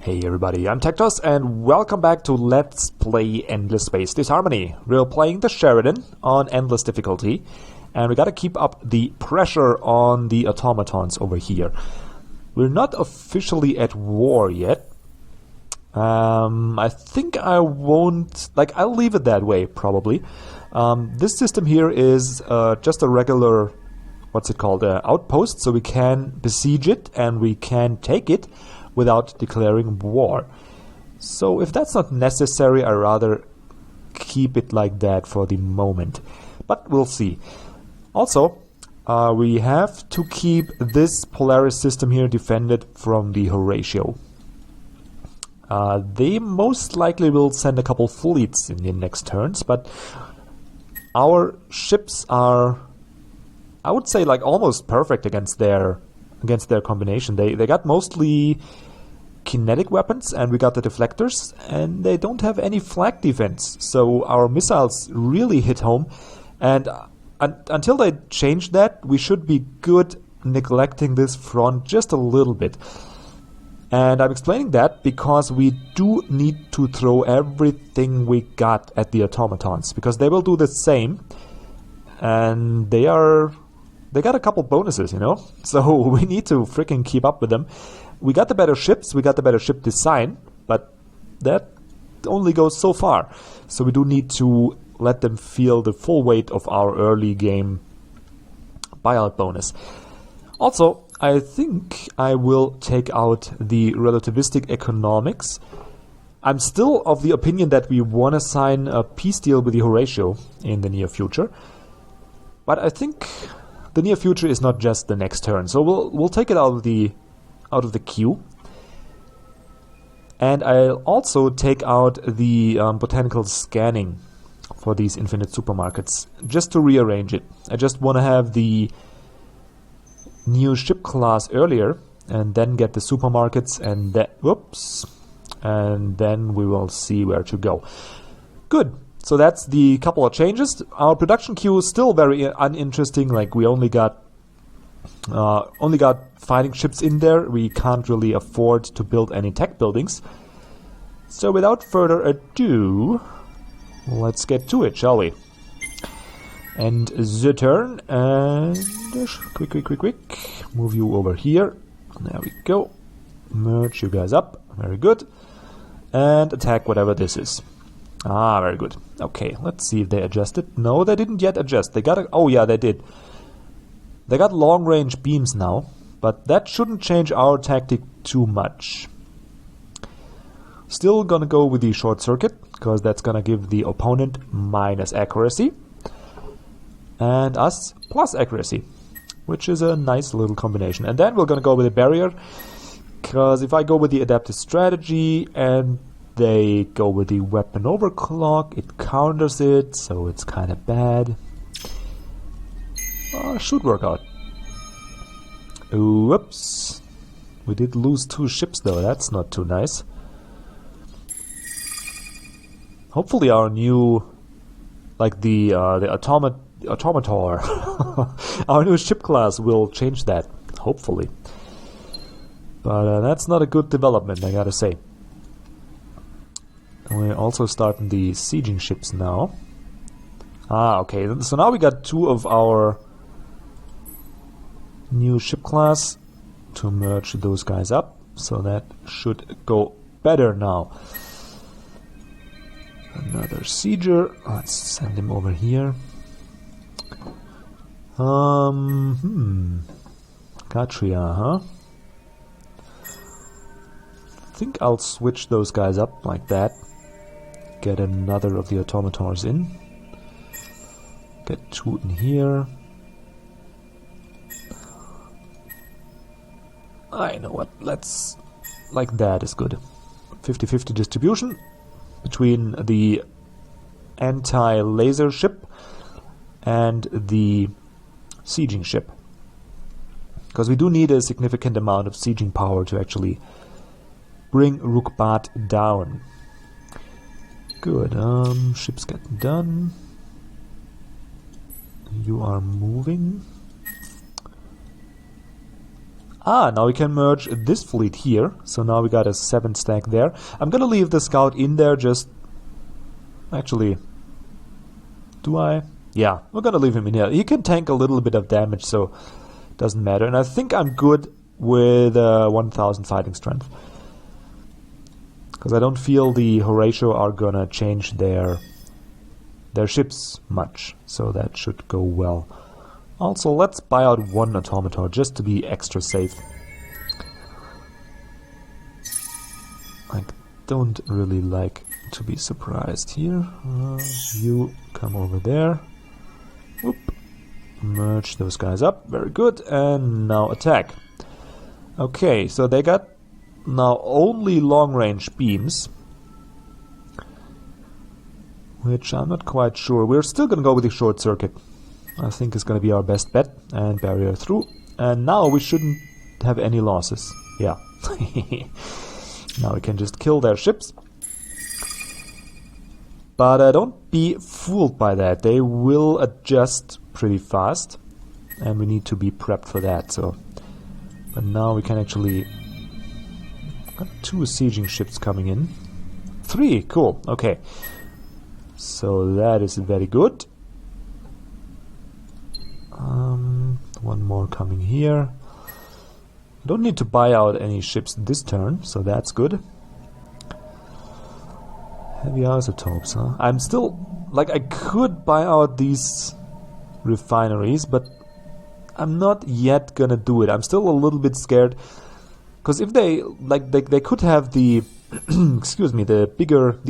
Hey everybody, I'm TecToss and welcome back to Let's Play Endless Space Disharmony. We're playing the Sheredyn on Endless difficulty and we gotta keep up the pressure on the automatons over here. We're not officially at war yet. I think I won't... I'll leave it that way, probably. This system here is just a regular... outpost, so we can besiege it and we can take it without declaring war. So if that's not necessary, I'd rather keep it like that for the moment. But we'll see. Also, we have to keep this Polaris system here defended from the Horatio. They most likely will send a couple fleets in the next turns, but our ships are, I would say, almost perfect against their combination. They got mostly kinetic weapons and we got the deflectors, and they don't have any flak defense, so our missiles really hit home. And until they change that, we should be good neglecting this front just a little bit. And I'm explaining that because we do need to throw everything we got at the automatons, because they will do the same, and they got a couple bonuses, so we need to freaking keep up with them. We got the better ships, we got the better ship design, but that only goes so far. So we do need to let them feel the full weight of our early game buyout bonus. Also, I think I will take out the relativistic economics. I'm still of the opinion that we want to sign a peace deal with the Horatio in the near future, but I think the near future is not just the next turn, so we'll take it out of the queue. And I'll also take out the botanical scanning for these infinite supermarkets, just to rearrange it. I just want to have the new ship class earlier, and then get the supermarkets, and then we will see where to go. Good. So that's the couple of changes. Our production queue is still very uninteresting. We only got fighting ships in there. We can't really afford to build any tech buildings. So without further ado, let's get to it, shall we? And the turn, and quick. Move you over here. There we go. Merge you guys up. Very good. And attack whatever this is. Ah, very good. Okay, let's see if they adjusted. No, they didn't yet adjust. They got oh yeah, they did. They got long-range beams now, but that shouldn't change our tactic too much. Still gonna go with the short circuit, because that's gonna give the opponent minus accuracy, and us plus accuracy, which is a nice little combination. And then we're gonna go with the barrier, because if I go with the adaptive strategy and they go with the weapon overclock, it counters it, so it's kind of bad. Should work out. Whoops. We did lose 2 ships though, that's not too nice. Hopefully our new, the automator, our new ship class will change that, hopefully. But that's not a good development, I gotta say. We're also starting the sieging ships now. Okay, so now we got 2 of our new ship class to merge those guys up, so that should go better now. Another sieger, let's send him over here. Gatria, huh? I think I'll switch those guys up like that. Get another of the automators in. Get 2 in here. I know what, let's... that is good. 50-50 distribution between the anti-laser ship and the sieging ship. Because we do need a significant amount of sieging power to actually bring Rukbat down. Good, ships getting done. You are moving. Now we can merge this fleet here. So now we got a 7 stack there. I'm gonna leave the scout in there just... Actually... Do I? Yeah, we're gonna leave him in here. He can tank a little bit of damage, so... Doesn't matter. And I think I'm good with 1000 fighting strength. Because I don't feel the Horatio are gonna change their ships much. So that should go well. Also, let's buy out 1 automaton just to be extra safe. I don't really like to be surprised here. You come over there. Whoop. Merge those guys up. Very good. And now attack. Okay, so they got now only long-range beams. Which I'm not quite sure. We're still going to go with the short circuit. I think is going to be our best bet. And barrier through. And now we shouldn't have any losses. Yeah. Now we can just kill their ships. But don't be fooled by that. They will adjust pretty fast. And we need to be prepped for that. So, but now we can actually... Got 2 sieging ships coming in. 3, cool, okay. So that is very good. 1 more coming here. Don't need to buy out any ships this turn, so that's good. Heavy isotopes, huh? I'm still... Like, I could buy out these refineries, but I'm not yet gonna do it. I'm still a little bit scared. Because if they... Like, they could have the... excuse me, the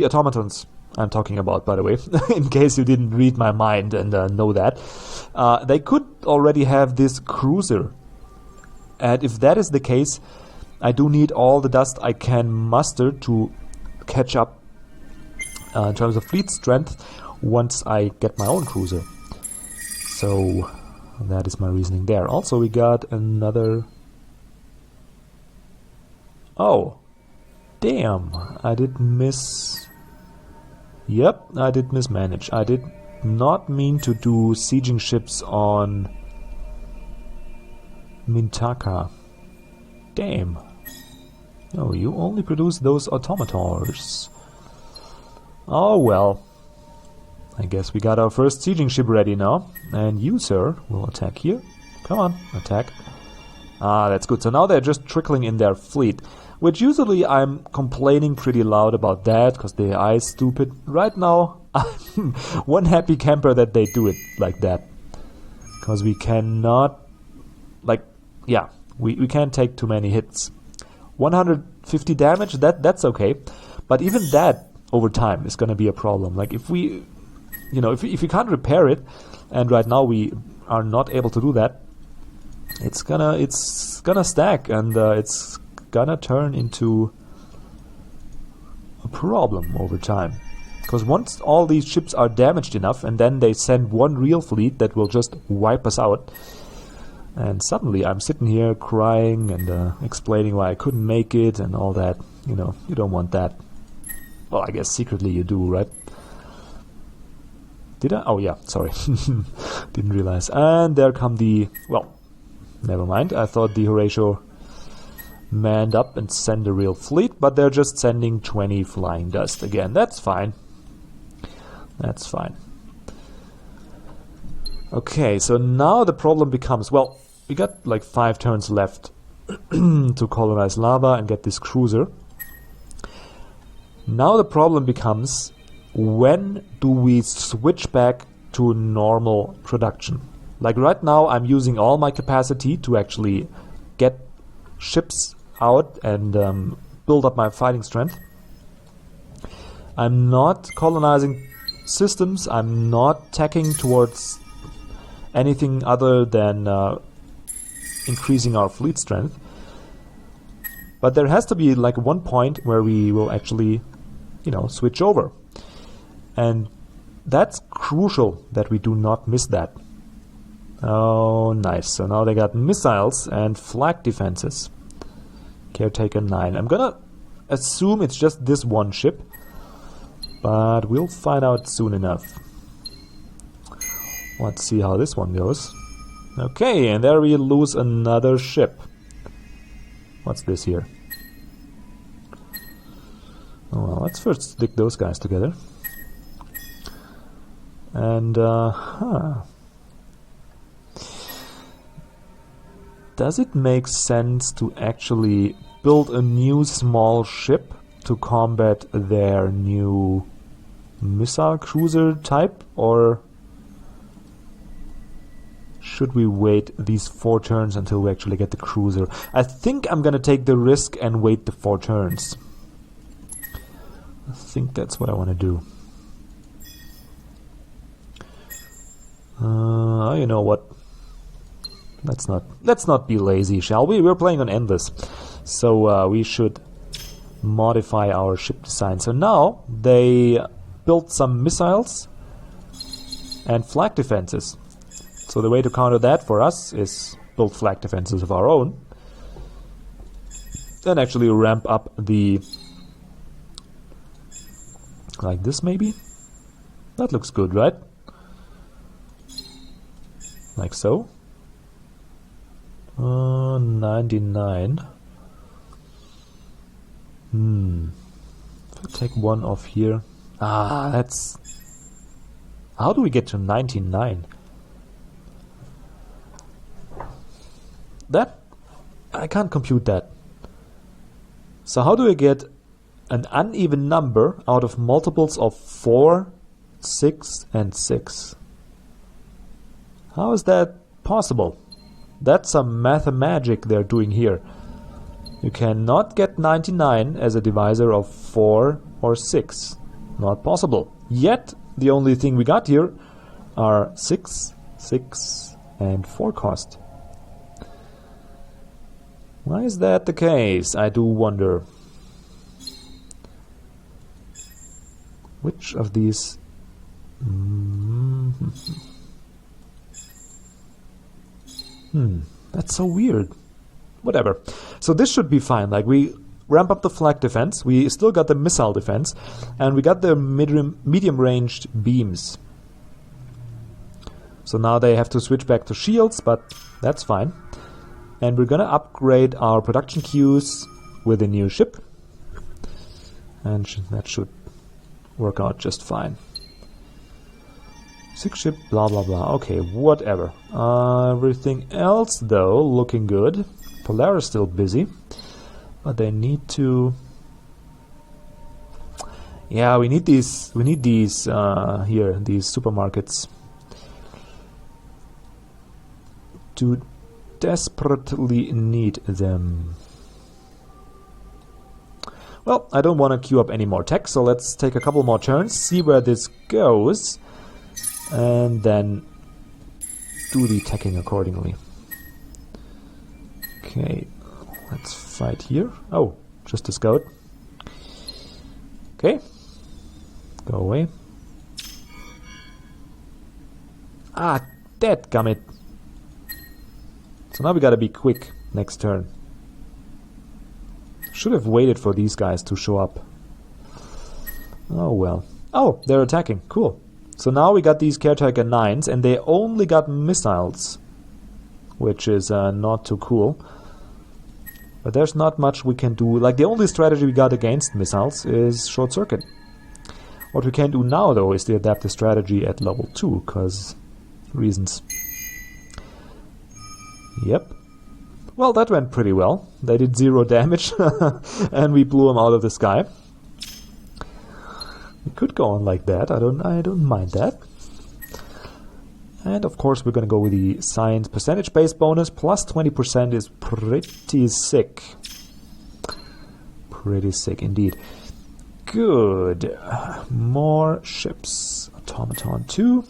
automatons I'm talking about, by the way, in case you didn't read my mind and know that. They could already have this cruiser. And if that is the case, I do need all the dust I can muster to catch up in terms of fleet strength once I get my own cruiser. So that is my reasoning there. Also, we got another... Oh, damn, I did miss... Yep, I did mismanage. I did not mean to do sieging ships on Mintaka. Damn. No, you only produce those automators. Oh well. I guess we got our first sieging ship ready now. And you, sir, will attack here. Come on, attack. That's good. So now they're just trickling in their fleet. Which usually I'm complaining pretty loud about that, because the AI is stupid. Right now, I'm one happy camper that they do it like that. Because we cannot... Like, yeah, we can't take too many hits. 150 damage, that's okay. But even that, over time, is going to be a problem. Like, if we... You know, if we can't repair it, and right now we are not able to do that, it's gonna stack, and it's gonna turn into a problem over time. Because once all these ships are damaged enough, and then they send 1 real fleet that will just wipe us out, and suddenly I'm sitting here crying and explaining why I couldn't make it and all that. You know, you don't want that. Well, I guess secretly you do, right? Did I? Oh yeah, sorry. Didn't realize. And there come the... Well, never mind. I thought the Horatio manned up and send a real fleet, but they're just sending 20 flying dust again. That's fine. That's fine. Okay, so now the problem becomes, well, we got like 5 turns left to colonize lava and get this cruiser. Now the problem becomes, when do we switch back to normal production? Like right now I'm using all my capacity to actually get ships out and build up my fighting strength. I'm not colonizing systems, I'm not tacking towards anything other than increasing our fleet strength. But there has to be like one point where we will actually, you know, switch over. And that's crucial that we do not miss that. Oh, nice. So now they got missiles and flag defenses. Caretaker 9. I'm gonna assume it's just this one ship, but we'll find out soon enough. Let's see how this one goes. Okay, and there we lose another ship. What's this here? Oh, well, let's first stick those guys together. And, does it make sense to actually build a new small ship to combat their new missile cruiser type, or should we wait these 4 turns until we actually get the cruiser? I think I'm gonna take the risk and wait the 4 turns. I think that's what I want to do. You know what? Let's not be lazy, shall we? We're playing on endless, so we should modify our ship design. So now they built some missiles and flag defenses. So the way to counter that for us is build flag defenses of our own, then actually ramp up the, like this maybe? That looks good, right? Like so. 99. If I take one off here. That's... How do we get to 99? That... I can't compute that. So how do I get an uneven number out of multiples of 4, 6, and 6? How is that possible? That's some mathemagic they're doing here. You cannot get 99 as a divisor of 4 or 6. Not possible. Yet, the only thing we got here are 6, 6, and 4 cost. Why is that the case? I do wonder. Which of these... That's so weird. Whatever. So this should be fine. Like, we ramp up the flag defense, we still got the missile defense, and we got the medium-ranged beams. So now they have to switch back to shields, but that's fine. And we're gonna upgrade our production queues with a new ship. And that should work out just fine. 6 ship, blah blah blah. Okay, whatever. Everything else, though, looking good. Polaris still busy, but they need to. Yeah, we need these. We need these here. These supermarkets to desperately need them. Well, I don't want to queue up any more tech, so let's take a couple more turns, see where this goes, and then do the teching accordingly. Okay, let's fight here. Oh, just a scout. Okay, go away. Ah, dadgummit. So now we gotta be quick next turn. Should have waited for these guys to show up. Oh well. Oh, they're attacking. Cool. So now we got these caretaker 9s, and they only got missiles, which is not too cool. But there's not much we can do. Like, the only strategy we got against missiles is short circuit. What we can do now, though, is to adapt the strategy at level 2, because reasons. Yep. Well, that went pretty well. They did 0 damage, and we blew them out of the sky. We could go on like that. I don't mind that. And of course, we're going to go with the science percentage-based bonus. Plus 20% is pretty sick. Pretty sick indeed. Good. More ships. Automaton 2.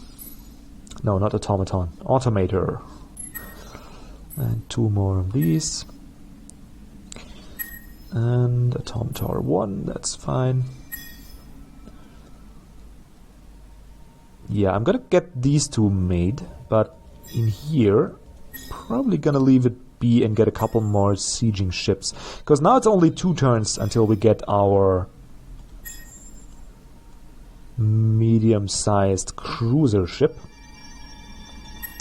No, not automaton. Automator. And 2 more of these. And Automator 1, that's fine. Yeah, I'm gonna get these 2 made, but in here, probably gonna leave it be and get a couple more sieging ships. Because now it's only 2 turns until we get our medium-sized cruiser ship.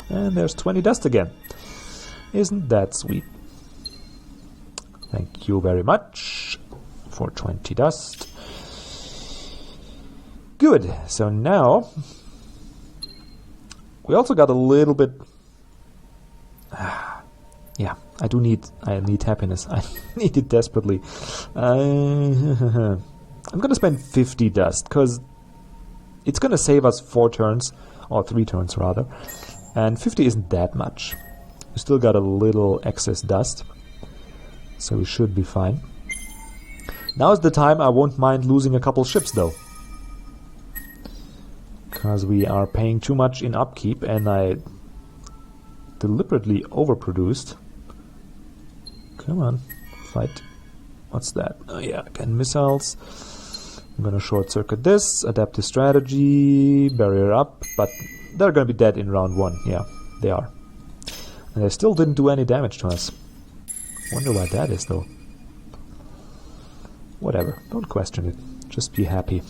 And there's 20 dust again. Isn't that sweet? Thank you very much for 20 dust. Good. So now we also got a little bit. Yeah, I need happiness. I need it desperately. I'm gonna spend 50 dust because it's gonna save us 4 turns, or 3 turns rather, and 50 isn't that much. We still got a little excess dust, so we should be fine. Now is the time I won't mind losing a couple ships though, because we are paying too much in upkeep, and I deliberately overproduced. Come on, fight. What's that? Oh yeah, again, missiles. I'm gonna short circuit this, adapt the strategy, barrier up, but they're gonna be dead in round 1. Yeah, they are. And they still didn't do any damage to us. Wonder why that is though. Whatever, don't question it. Just be happy.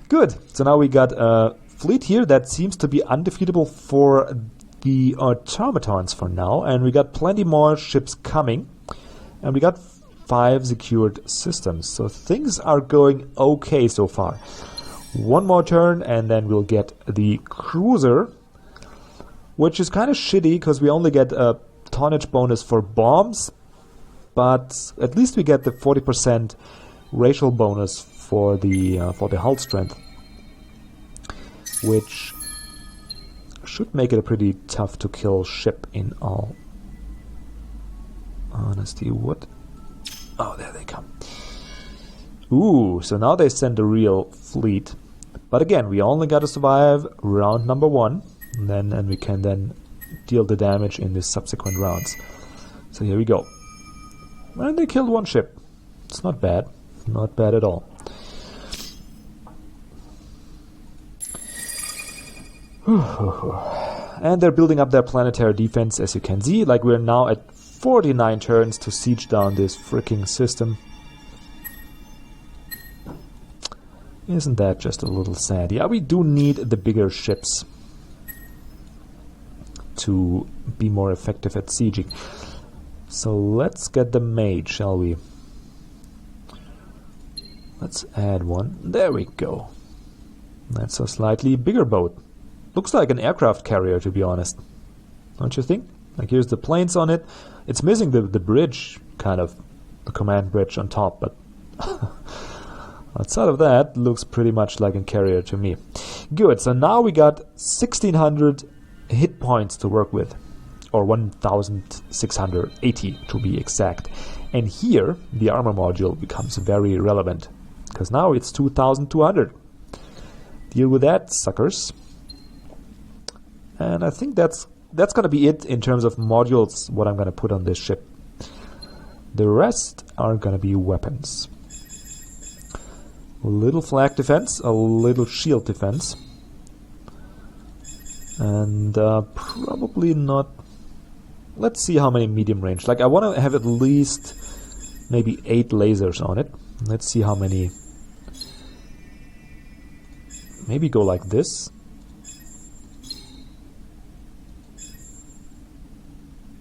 Good, so now we got a fleet here that seems to be undefeatable for the automatons for now, and we got plenty more ships coming, and we got 5 secured systems, so things are going okay so far. One more turn and then we'll get the cruiser, which is kind of shitty because we only get a tonnage bonus for bombs, but at least we get the 40% racial bonus for the hull strength, which should make it a pretty tough to kill ship in all honesty. What? Oh, there they come. Ooh, so now they send a real fleet. But again, we only got to survive round number 1, and we can then deal the damage in the subsequent rounds. So here we go. And they killed 1 ship. It's not bad. Not bad at all. And they're building up their planetary defense, as you can see. Like, we're now at 49 turns to siege down this freaking system. Isn't that just a little sad? Yeah, we do need the bigger ships to be more effective at sieging. So let's get the mage, shall we? Let's add one. There we go. That's a slightly bigger boat. Looks like an aircraft carrier, to be honest. Don't you think? Like, here's the planes on it. It's missing the bridge, kind of. The command bridge on top, but outside of that, looks pretty much like a carrier to me. Good, so now we got 1,600 hit points to work with. Or 1,680 to be exact. And here, the armor module becomes very relevant. Because now it's 2,200. Deal with that, suckers. And I think that's going to be it in terms of modules, what I'm going to put on this ship. The rest are going to be weapons. A little flag defense, a little shield defense. And probably not... Let's see how many medium range. Like, I want to have at least maybe 8 lasers on it. Let's see how many... Maybe go like this.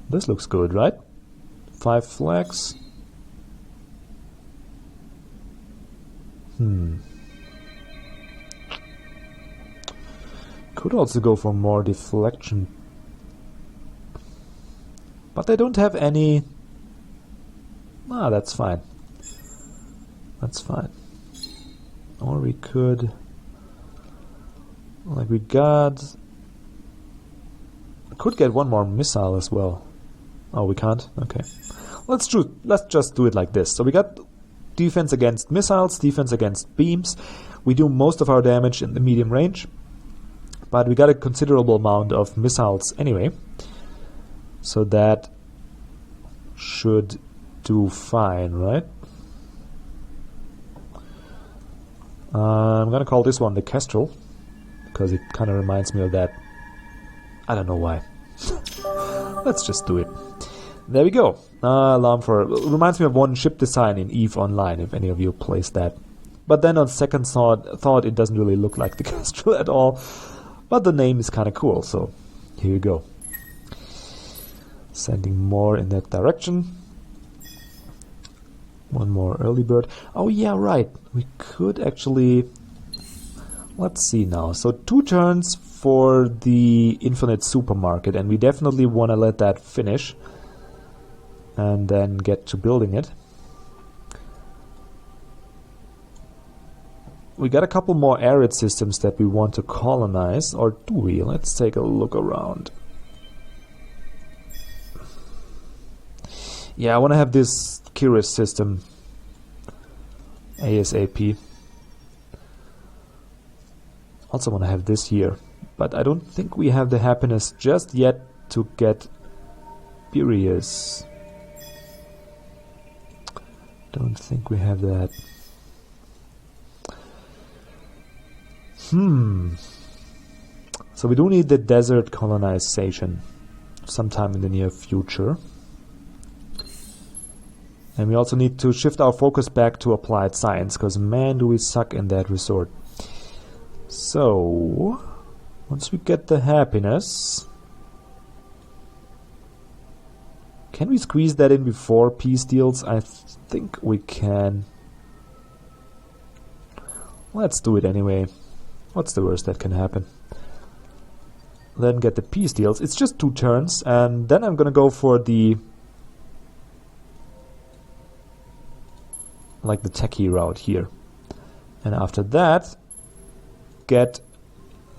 This looks good, right? 5 flags. Could also go for more deflection. But they don't have any... Ah, that's fine. That's fine. Or we could... Like, we got... Could get one more missile as well. Oh, we can't? Okay. Let's just do it like this. So we got defense against missiles, defense against beams. We do most of our damage in the medium range. But we got a considerable amount of missiles anyway. So that should do fine, right? I'm gonna call this one the Kestrel, because it kind of reminds me of that. I don't know why. Let's just do it. There we go. Alarm for... Reminds me of one ship design in EVE Online, if any of you plays that. But then on second thought, it doesn't really look like the Kestrel at all. But the name is kind of cool, so here you go. Sending more in that direction. One more early bird. Oh yeah, right. We could actually... Let's see now. So 2 turns for the infinite supermarket, and we definitely want to let that finish and then get to building it. We got a couple more arid systems that we want to colonize, or do we? Let's take a look around. Yeah, I want to have this curious system ASAP. Also want to have this here, but I don't think we have the happiness just yet to get Piraeus. Don't think we have that. So we do need the desert colonization sometime in the near future. And we also need to shift our focus back to applied science, because man do we suck in that resort. So, once we get the happiness... Can we squeeze that in before peace deals? I think we can. Let's do it anyway. What's the worst that can happen? Then get the peace deals. It's just 2 turns, and then I'm gonna go for the... like the techie route here. And after that, get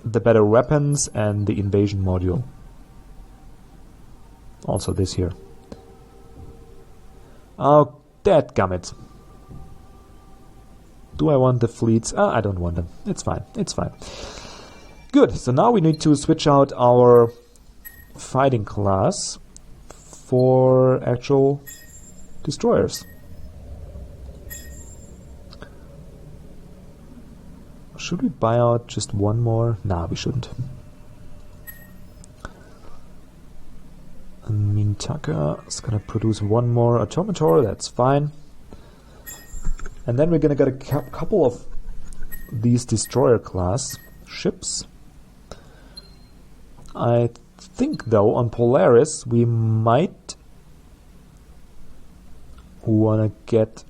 the better weapons and the invasion module. Also this here. Oh, dadgummit. Do I want the fleets? I don't want them. It's fine. It's fine. Good. So now we need to switch out our fighting class for actual destroyers. Should we buy out just one more? Nah, we shouldn't. Mintaka is gonna produce one more automator, that's fine. And then we're gonna get a couple of these destroyer class ships. I think though on Polaris we might wanna get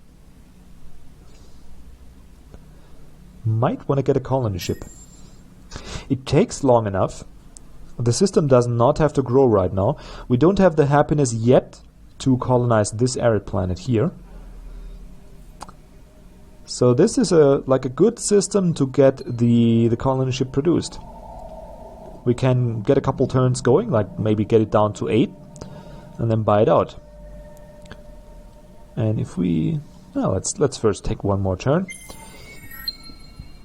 a colony ship. It takes long enough. The system does not have to grow right now. We don't have the happiness yet to colonize this arid planet here. So this is like a good system to get the colony ship produced. We can get a couple turns going, like maybe get it down to 8 and then buy it out. And if we... well, let's first take one more turn.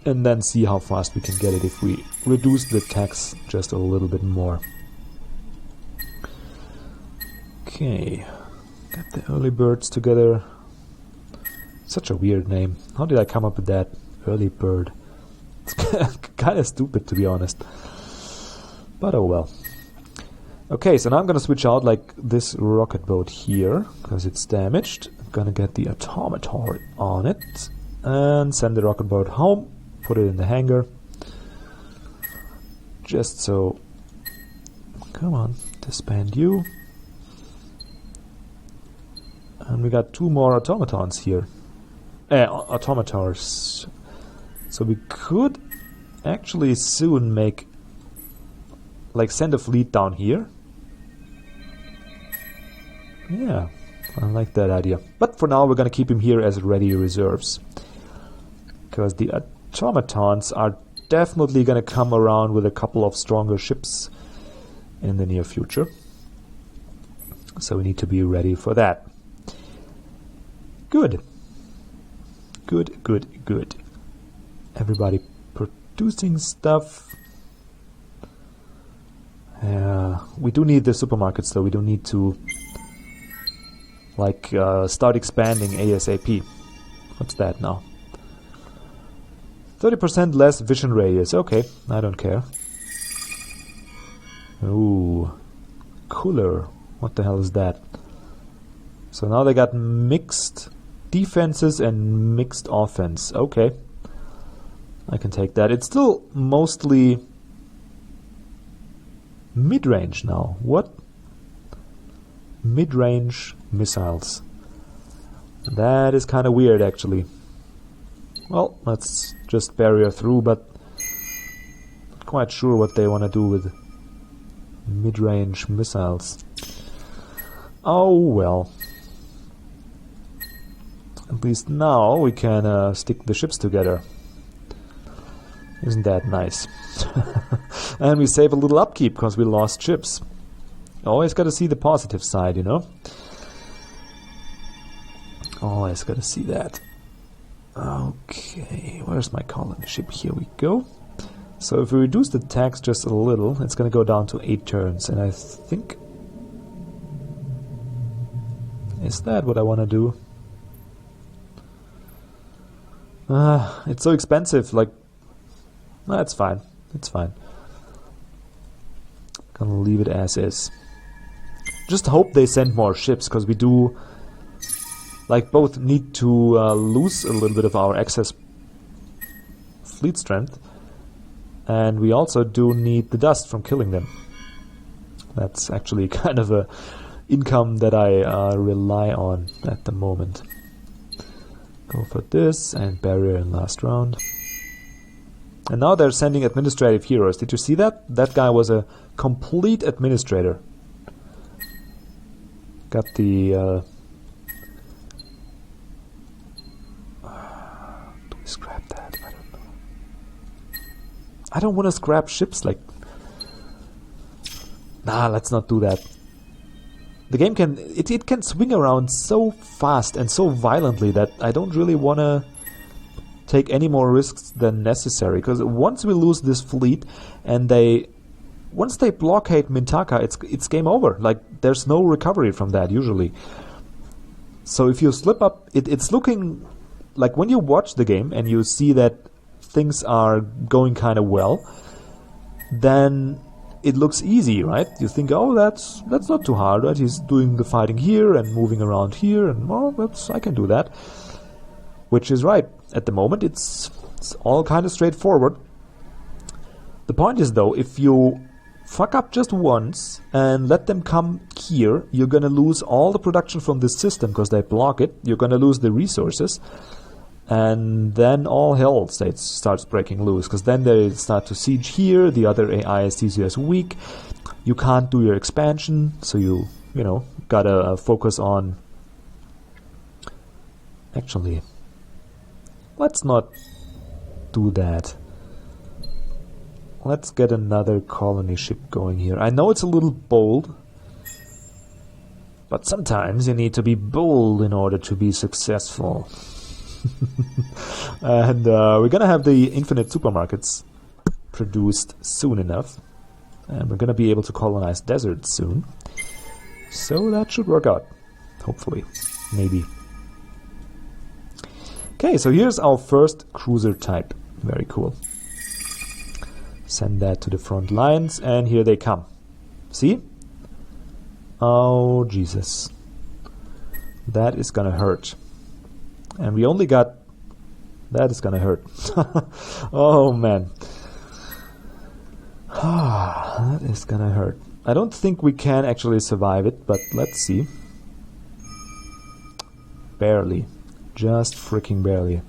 And then see how fast we can get it if we reduce the tax just a little bit more. Okay, got the early birds together. Such a weird name. How did I come up with that? Early bird. It's kind of stupid, to be honest. But oh well. Okay, so now I'm gonna switch out like this rocket boat here because it's damaged. I'm gonna get the automator on it and send the rocket boat home. Put it in the hangar. Just so... come on, disband you. And we got 2 more automatons here. Automators. So we could actually soon make... like send a fleet down here. Yeah, I like that idea. But for now we're gonna keep him here as ready reserves. Because the automatons are definitely going to come around with a couple of stronger ships in the near future. So we need to be ready for that. Good. Good, good, good. Everybody producing stuff. We do need the supermarkets though. We don't need to like start expanding ASAP. What's that now? 30% less vision radius. Okay, I don't care. Ooh, cooler. What the hell is that? So now they got mixed defenses and mixed offense. Okay, I can take that. It's still mostly mid-range now. What? Mid-range missiles. That is kind of weird, actually. Well, let's just barrier through, but not quite sure what they want to do with mid-range missiles. Oh well. At least now we can stick the ships together. Isn't that nice? And we save a little upkeep because we lost ships. Always got to see the positive side, you know? Always got to see that. Okay, where's my colony ship? Here we go. So if we reduce the tax just a little, it's going to go down to 8 turns. And I think... Is that what I want to do? It's so expensive, like... No, it's fine. It's fine. Gonna leave it as is. Just hope they send more ships, because we do... Like, both need to lose a little bit of our excess fleet strength. And we also do need the dust from killing them. That's actually kind of a income that I rely on at the moment. Go for this and barrier in last round. And now they're sending administrative heroes. Did you see that? That guy was a complete administrator. Got the... do we scrap that? I don't know. I don't want to scrap ships like... Nah, let's not do that. The game can... It can swing around so fast and so violently that I don't really want to take any more risks than necessary. Because once we lose this fleet and they... Once they blockade Mintaka, it's game over. Like, there's no recovery from that, usually. So if you slip up... It's looking... Like, when you watch the game and you see that things are going kind of well, then it looks easy, right? You think, oh, that's not too hard, right? He's doing the fighting here and moving around here, and, well, I can do that. Which is right. At the moment, it's all kind of straightforward. The point is, though, if you fuck up just once and let them come here, you're going to lose all the production from this system because they block it. You're going to lose the resources. And then all hell starts breaking loose, because then they start to siege here, the other AI sees you as weak, you can't do your expansion, so you know, gotta focus on... Actually, let's not do that. Let's get another colony ship going here. I know it's a little bold, but sometimes you need to be bold in order to be successful. And we're gonna have the infinite supermarkets produced soon enough, and we're gonna be able to colonize deserts soon, so that should work out, hopefully, maybe. Okay, so here's our first cruiser type. Very cool. Send that to the front lines, and here they come. See? Oh Jesus, that is gonna hurt. And we only got... That is gonna hurt. Oh, man. That is gonna hurt. I don't think we can actually survive it, but let's see. Barely. Just freaking barely.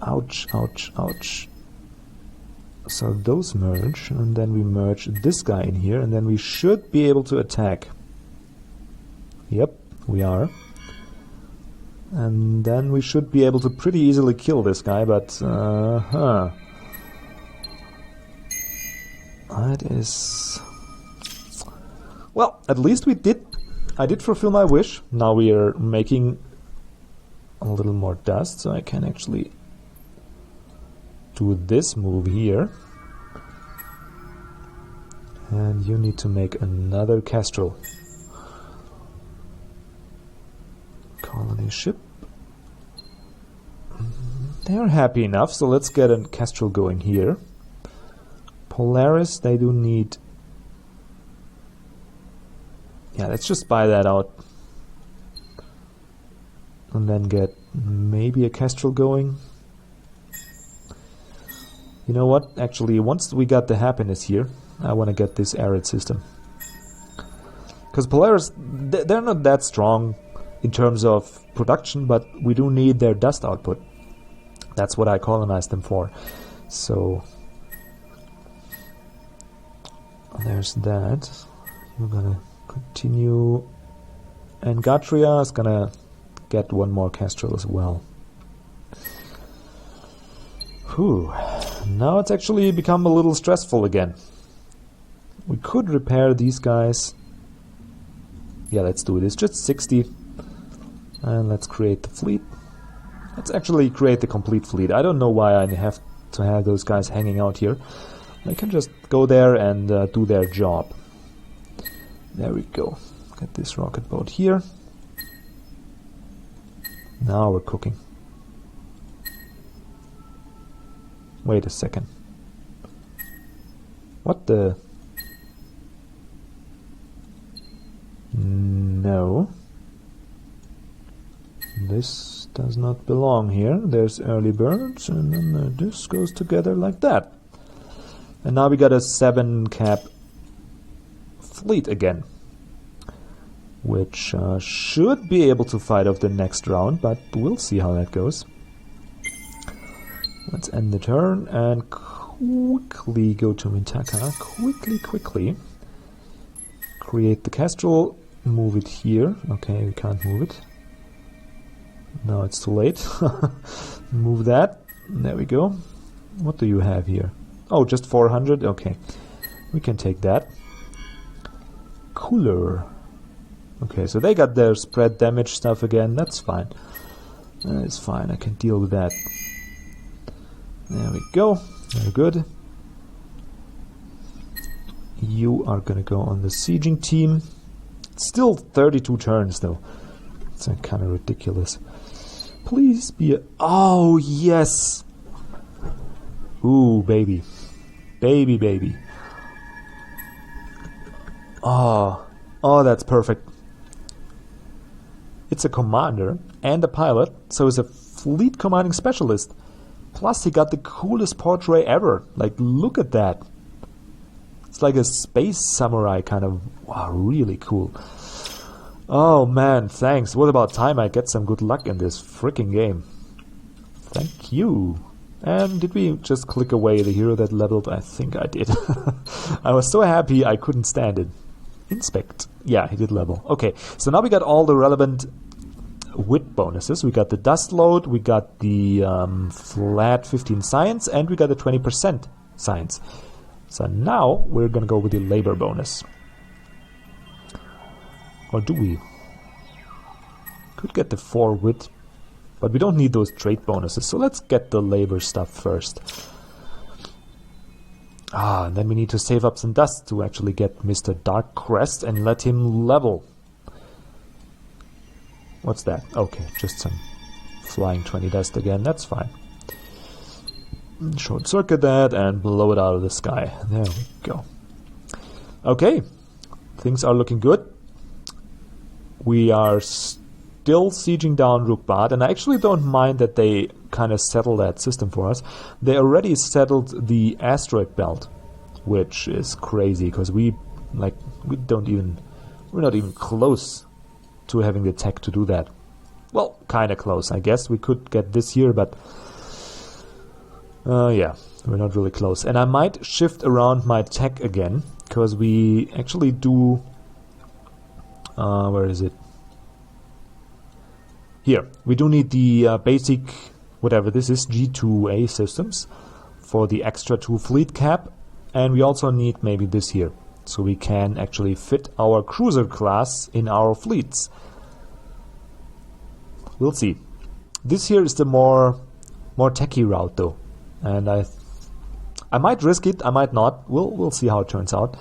Ouch, ouch, ouch. So those merge, and then we merge this guy in here, and then we should be able to attack. Yep, we are. And then we should be able to pretty easily kill this guy, but that is... Well, at least I did fulfill my wish. Now we are making a little more dust, so I can actually do this move here. And you need to make another Kestrel. Colony ship. They're happy enough, so let's get a Kestrel going here. Polaris, they do need... Yeah, let's just buy that out. And then get maybe a Kestrel going. You know what? Actually, once we got the happiness here, I want to get this arid system. Because Polaris, they're not that strong. in terms of production, but we do need their dust output. That's what I colonized them for. So there's that. We're gonna continue, and Gatria is gonna get one more Kestrel as well. Whew. Now it's actually become a little stressful again. We could repair these guys. Yeah, let's do it. It's just 60. And let's create the fleet. Let's actually create the complete fleet. I don't know why I have to have those guys hanging out here. I can just go there and do their job. There we go. Get this rocket boat here. Now we're cooking. Wait a second. What the? No. This does not belong here. There's early birds, and then this goes together like that. And now we got a 7-cap fleet again, which should be able to fight off the next round, but we'll see how that goes. Let's end the turn and quickly go to Mintaka. Quickly. Create the Kestrel. Move it here. Okay, we can't move it. No, it's too late. Move that. There we go. What do you have here? Oh, just 400? Okay. We can take that. Cooler. Okay, so they got their spread damage stuff again. That's fine. It's fine. I can deal with that. There we go. Very good. You are gonna go on the sieging team. Still 32 turns though. It's kind of ridiculous. Please be a... Oh, yes! Ooh, baby. Baby. Oh, that's perfect. It's a commander and a pilot, so he's a fleet commanding specialist. Plus he got the coolest portrait ever. Like, look at that. It's like a space samurai kind of... Wow, really cool. Oh man, thanks. What about time I get some good luck in this freaking game? Thank you. And did we just click away the hero that leveled? I think I did. I was so happy I couldn't stand it. Inspect. Yeah, he did level. Okay, so now we got all the relevant wit bonuses. We got the dust load, we got the flat 15 science, and we got the 20% science. So now we're gonna go with the labor bonus. Or do we? Could get the 4 wit, but we don't need those trait bonuses, so let's get the labor stuff first. And then we need to save up some dust to actually get Mr. Darkcrest and let him level. What's that? Okay, just some flying 20 dust again, that's fine. Short circuit that and blow it out of the sky. There we go. Okay, things are looking good. We are still sieging down Rukbad, and I actually don't mind that they kind of settle that system for us. They already settled the asteroid belt, which is crazy because we're not even close to having the tech to do that. Well, kind of close, I guess. We could get this here, but yeah, we're not really close. And I might shift around my tech again because we actually do. Where is it? Here. We do need the basic, whatever this is, G2A systems for the extra 2 fleet cap. And we also need maybe this here. So we can actually fit our cruiser class in our fleets. We'll see. This here is the more techy route though. And I might risk it, I might not. We'll see how it turns out.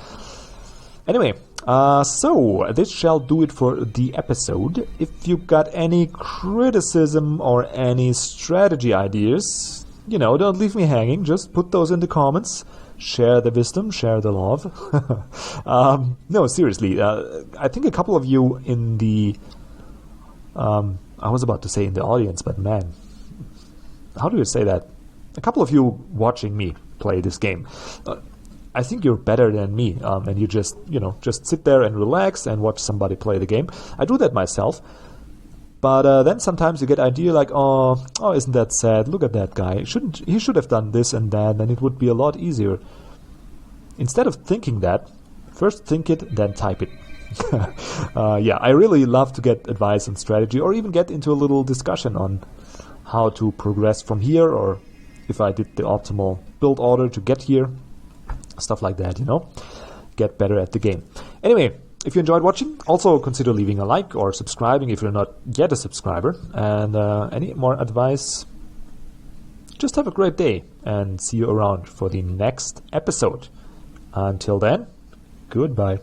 Anyway, so this shall do it for the episode. If you got any criticism or any strategy ideas, don't leave me hanging. Just put those in the comments. Share the wisdom, share the love. No, seriously, I think a couple of you in the... I was about to say in the audience, but man, how do you say that? A couple of you watching me play this game. I think you're better than me, and you just sit there and relax and watch somebody play the game. I do that myself. But then sometimes you get idea like, oh, isn't that sad? Look at that guy. He should have done this and that, and it would be a lot easier. Instead of thinking that, first think it, then type it. Yeah, I really love to get advice on strategy, or even get into a little discussion on how to progress from here, or if I did the optimal build order to get here. Stuff like that, Get better at the game. Anyway, if you enjoyed watching, also consider leaving a like or subscribing if you're not yet a subscriber. And any more advice, just have a great day and see you around for the next episode. Until then, goodbye.